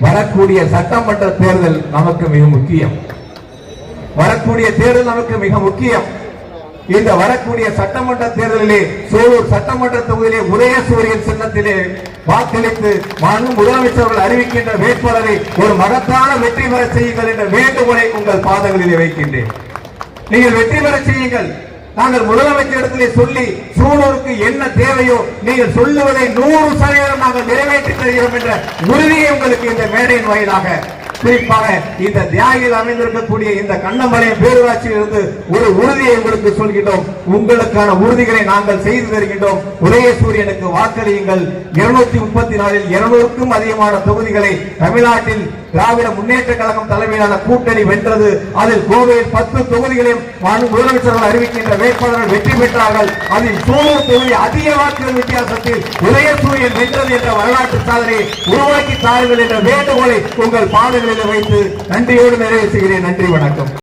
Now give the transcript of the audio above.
வரக்கூடிய சட்டமன்ற தேர்தல் நமக்கு மிக முக்கியம். வரக்கூடிய தேர்தல் நமக்கு மிக முக்கியம். இந்த வரக்கூடிய சட்டமன்ற தேர்தலிலே சோழூர் சட்டமன்ற தொகுதியிலே உதயசூரியன் சின்னத்திலே வாக்களித்து முதலமைச்சர்கள் அறிவிக்கின்ற வேட்பாளரை ஒரு மகத்தான வெற்றி பெற செய்யுங்கள் என்ற வேண்டுகோளை உங்கள் பாதங்களிலே வைக்கின்றேன். நீங்கள் வெற்றி பெற செய்யுங்கள். நாங்கள் முதலமைச்சரிடத்திலே சொல்லி சூழலுக்கு என்ன தேவையோ நீங்கள் சொல்லுவதை 100% நாங்கள் நிறைவேற்றி தருகிறோம் என்ற உறுதியை உங்களுக்கு இந்த மேடையின் வாயிலாக, குறிப்பாக இந்த தியாகியில் அமைந்திருக்கக்கூடிய இந்த கண்ணம்பாளையம் பேரூராட்சியில் இருந்து ஒரு உறுதியை உங்களுக்கு சொல்கின்றோம். உங்களுக்கான உறுதிகளை நாங்கள் செய்து தருகின்றோம். உதயசூரியனுக்கு வாக்களியுங்கள். 234 200க்கும் அதிகமான தொகுதிகளை தமிழ்நாட்டில் திராவிட முன்னேற்ற கழகம் தலைமையிலான கூட்டணி வென்றது. அதில் கோவையில் 10 தொகுதிகளையும் முதலமைச்சர்கள் அறிவிக்கின்ற வேட்பாளர்கள் வெற்றி பெற்றார்கள். அதில் சூழல் தொகுதி அதிக வாக்குகள் வித்தியாசத்தில் உதயசூரியன் வென்றது என்ற வரலாற்று சாதனையை உருவாக்கி தாருங்கள் என்ற வேண்டுகோளை உங்கள் பாடல்களில் வைத்து நன்றியோடு நிறைவு செய்கிறேன். நன்றி, வணக்கம்.